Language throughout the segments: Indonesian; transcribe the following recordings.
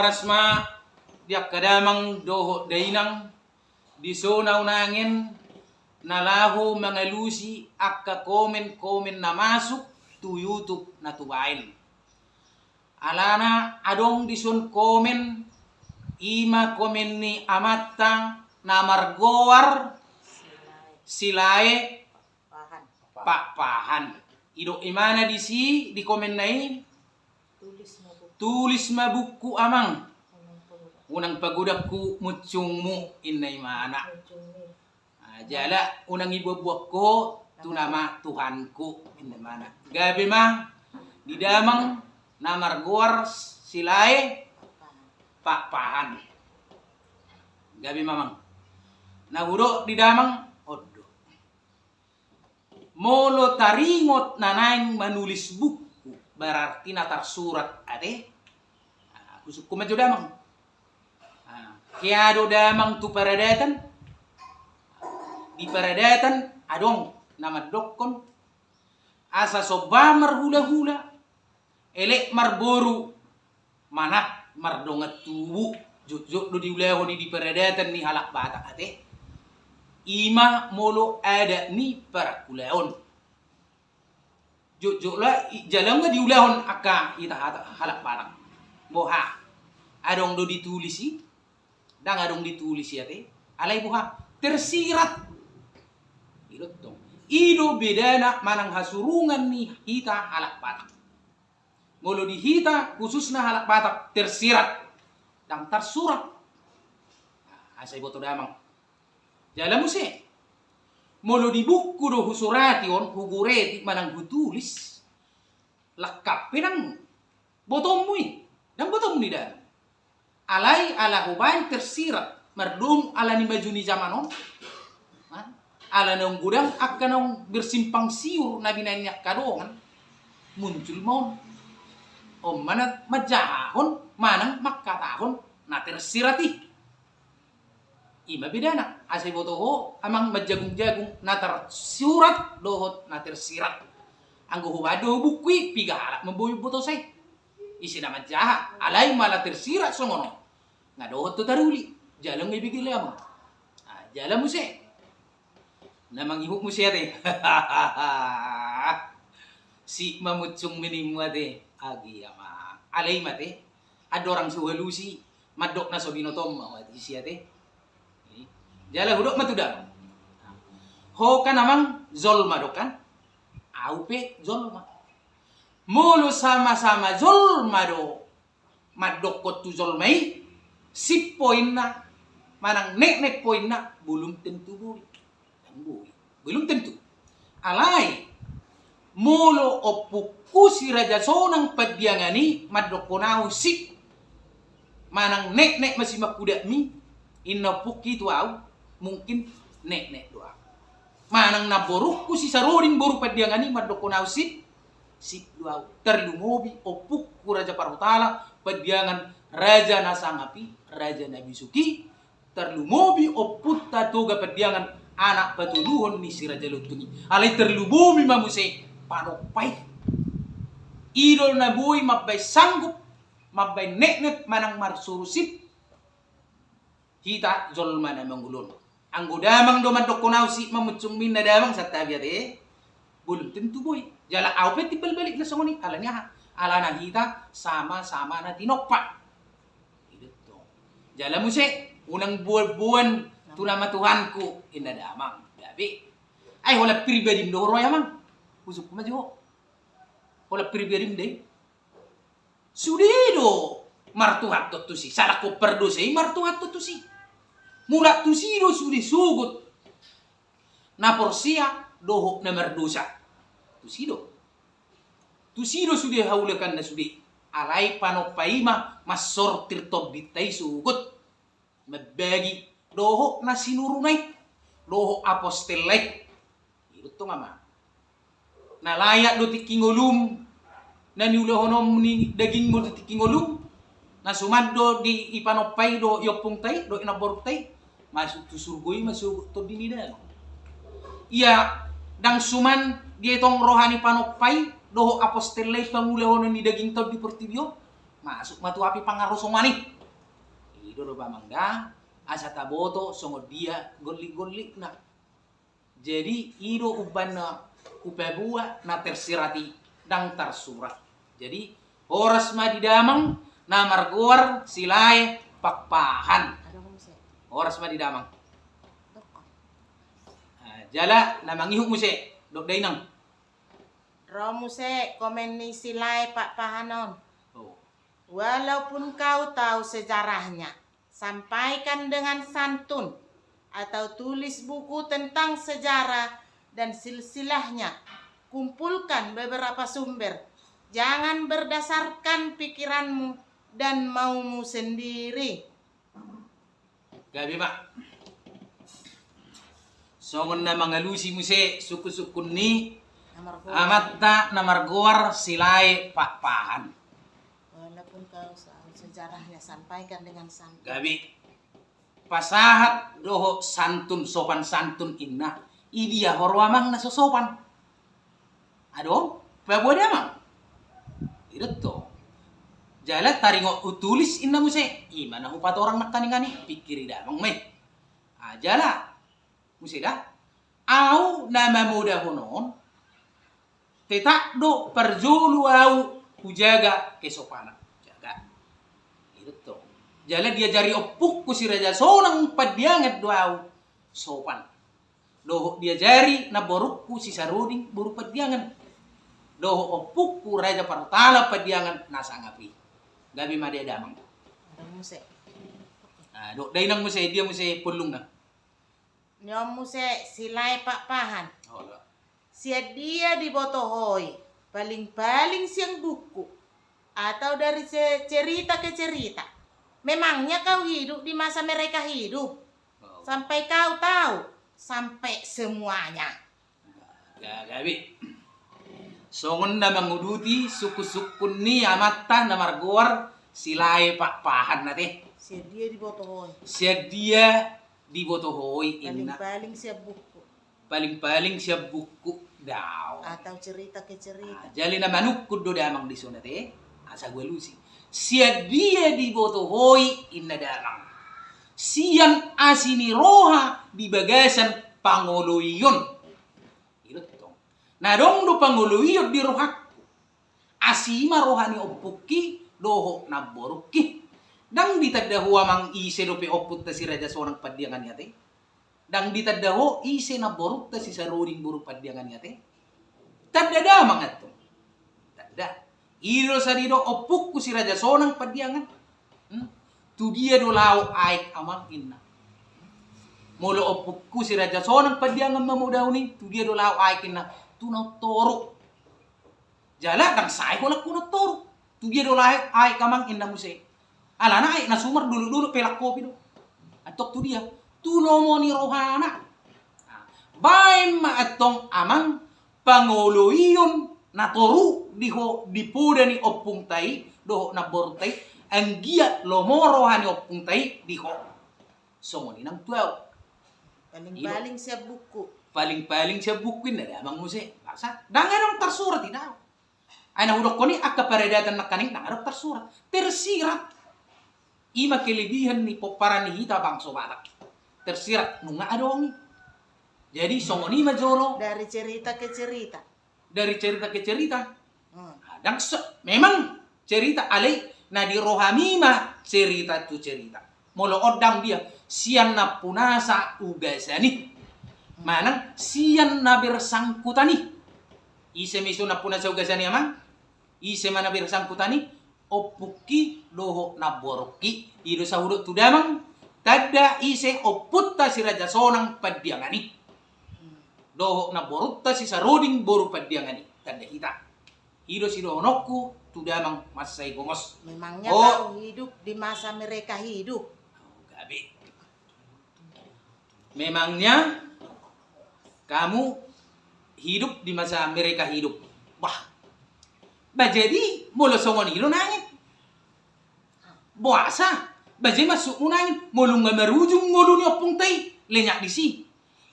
oras ma dia kadamang doho dainang di zona unangin nalahu mangalusi akka komen na masuk tu YouTube na tubain. Alana adong dison komen ima komen ni amatta na margowar silae pahan. Ido imana di komen nai tulis mabuku amang unang pagudakku mucungmu inay mana. Jala unang ibubuak ko tu nama Tuhanku inay mana. Gabi mang di damang na margowar silae pahan. Gabi mamang nahuro di damang odo. Molo taringot nanaing manulis buku berarti natar surat ade. Kusuk kumaju damang. Kaya do damang tu paradatan. Di paradatan adong nama dokon asa sobamar hula-hula elek marboru manak mardongat tubu jujur do diuleho di paradatan ni halak batak ate ima molo ada ni para kuleon jujur lah jalan di ulehon aka ita halak batak boha adong do ditulisi dang adong ditulisi ate alai boha tersirat ido bedana manang hasurungan ni hita halak batak. Molo di hita khususna halak batak tersirat dan tersurat. Asai boto damang. Jala muse. Molo di buku do husurati on hugureti manang hutulis. Lakap penang botomu dan botomu ni dan. Alai ala hubain tersirat merdum ala ni majuni zamanon. Ala nong gudang akan nong bersimpang siur nabi nanya kadongan muncul mon mana majahon manang makatahon na tersirati ima bedana asai botoho amang majagung-jagung na tersurat dohot na tersirat anggo hubado bukui piga halak memboy boto say isi na majah alai malah tersirat somono ngadohot to taruli jalang may bigil lamang jalan muse namang ihuk mo siya te. Si mamutsong minim mo te. Agi ama. Alay mate. Adorang suhalusi. Madok na so binotom. Mawati siya te. Jala hudok matudang. Ho ka namang zolma dokan. Aupe zolma. Mulu sama-sama zolma do. Madokot tu zolmai. Si poin na. Manang nek poin na. Belum tentu boy. Belum tentu. Alai molo opuku si raja sonang padiangani madokonau sik manang nek masih makuda mi inna puki tu au mungkin nek doa manang naboruku si saroring boru padiangani madokonau sik doa terlumobi opuku raja parutala padiangan raja nasangapi raja nabi suki terlumobi oputta toga padiangan anak patuluhon ni si Raja Lutuni. Alay terlubumi mamuse panopay. Idol na buhay mabay sanggup, mabay nek manang marsurusip. Hita zolma na mangulon. Ang godamang domadokonaw si mamutsungmin na damang sa tabiat belum tentu boy. Jala awpet tibal-balik na songoni. Ala niya ala na hita sama-sama na tinokpa. Ito. Jala muse unang buwan tu nama Tuhanku inadamang gabi ay wala pribadi do roya mang usuk majo wala pribadi de sudido martuhat to si salah ko perdo sei martuhat to si mula tu sido sudi sugut na porsia doho na merdosa tu sido sudi haulakan na sudi alai panopaima masortir to bitai sugut mabagi doho na sinurunay doho apostelay ito nga ma nalaya do tikingulum na niulahonom ni daging mo do tikingulum na sumado di ipanopay do yopong tay do inaborok tay masuk tu surgoy masuk to dinida iya dang suman di itong rohani panopay doho apostelay pangulahonon ni daging to di portibyo masuk matuapi pangarosomani Ido do pamangga asa taboto songo dia goli-goli na. Jadi ido uban na upebua na tersirati dang tersurat. Jadi oras madidamang na marguar silai pakpahan. Oras madidamang. Jala na mangihuk mo si dok dainang. Romu se komen ni silai Pak Pahanon. Oh. Walaupun kau tahu sejarahnya, sampaikan dengan santun atau tulis buku tentang sejarah dan silsilahnya. Kumpulkan beberapa sumber. Jangan berdasarkan pikiranmu dan maumu sendiri. Gabi Pak. Songon na mangalusi mo si suku-sukun ni amatta na marguar silai pakpahan. Walaupun kau sejarahnya sampaikan dengan santun. Gabi. Pasahat doho santun sopan santun inna. Idia horwamang na sosopan. Ado, pabuat amang. Itu to. Jala taringo utulis inna mo si. Imana hupat orang nakkaningani. Pikiri damang may. Jala. Musida. Au nama muda honon. Tetak do perjulu au hujaga kesopanan. Jaga. Itu to. Jala dia jari opuk ku si raja sonang padiangat do au sopan. Doho dia jari na borukku si saruding buru padiangan. Doho opuk ku raja partala padiangan nasangapi. Gabi made damang. Ada muse. Dok dainang muse dia muse pulung na. Nyom muse silai Pak Pahan. Oh, Sia dia dibotohoi. Paling-paling siang buku. Atau dari cerita ke cerita. Memangnya kau hidup di masa mereka hidup? Sampai kau tahu. Sampai semuanya. Gabi. Songon na manguduti suku-sukun ni amatta na marguar silai Pak Pahan nate. Sia dia dibotohoi. Sia dia dibotohoi inna. Paling-paling siap buku. Paling-paling siya buku daw. Atau cerita ke cerita. Jali na manukod do damang di sunate. Asa gue lusi. Sia dia dibotohoi inna damang. Siyan asini roha di bagasan panguluyon. Ito tong. Nadong do panguluyon di rohakku. Asima rohani opuki doho na boruki. Dang ditadahu amang ise do pe oput ta si raja sonang padiangan yate. Dang ditadahu ise na boruk ta si saruring buru padiangan yate. Tadada mangat to. Tada. Iro sarido opuk ku si raja sonang padiangan. Tu dia do lau aik amang inna. Molo opuk ku si raja sonang padiangan mamudaw ni. Tu dia do lau aik inna. Tu na toro. Jala dang say ko na kuno toro. Tu dia do lau aik amang inna muse. Alana ay nasumar dulu-dulu pelak kopi do. Atok tu dia. Tulomo ni rohana. Baim maatong amang panguluyon na toru diho dipuda ni opung tai doho na bortai ang giat lomoro hani opung tai diho. Songoni nang tuaw. Paling-paling siap buku. Paling-paling siya bukwin na damang muse. Basa. Danganong tersurat inaw. Ay nahudok ko ni akaparedatan na kaning nangarap tersurat. Tersirat. Ima kelebihan ni poparan ni hita bang sobarak. Tersirat nunga adongi. Jadi songoni majoro. Dari cerita ke cerita. Dari cerita ke cerita. Dan memang cerita alay na di rohamima cerita tu cerita. Molo odang dia sian na punasa ugasani. Manang sian na bersangkutani. Ise miso na punasa ugasani amang. Ise mana bersangkutani. Opuki doho na boroki ido sa hudok tu damang tada ise oputta si raja sonang padiangani doho na borutta si saruding boru padiangani tada hita ido si dohonoku tu damang masai gongos. Memangnya kau hidup di masa mereka hidup? Gabi. Memangnya kamu hidup di masa mereka hidup. Wah. Jadi molo songon ilo nangit. Buasa. Bajay masuk mo nangit. Molo nga marujung ngolo ni opung tay. Lenyak di si.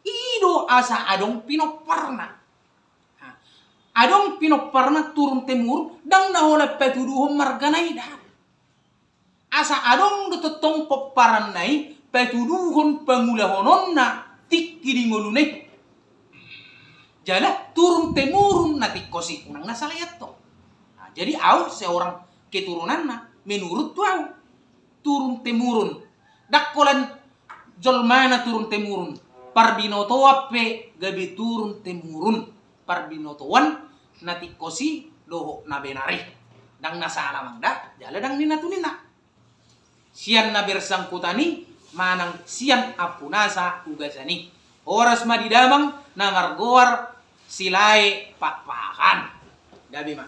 Ido asa adong pinoparna. Adong pinoparna turun temur. Dang nahola petuduhong marganay dah. asa adong do totong peparan nai petuduhon pangulahonon na tikki di ngolune. Jala turun temurun na tikkosi unang nasalayat to. Nah, jadi au seorang keturunan na menurut tu au turun temurun. Dakkolan jolmana turun temurun. Parbinoto ape gabi turun temurun. Parbinotoan na tikkosi doho na benari. Dang nasala mangda jala dang ninatunina. Sian na bersangkutani manang sian apunasa ugasani. Oras madidamang na margoar silai pakpakan. Gabi ma.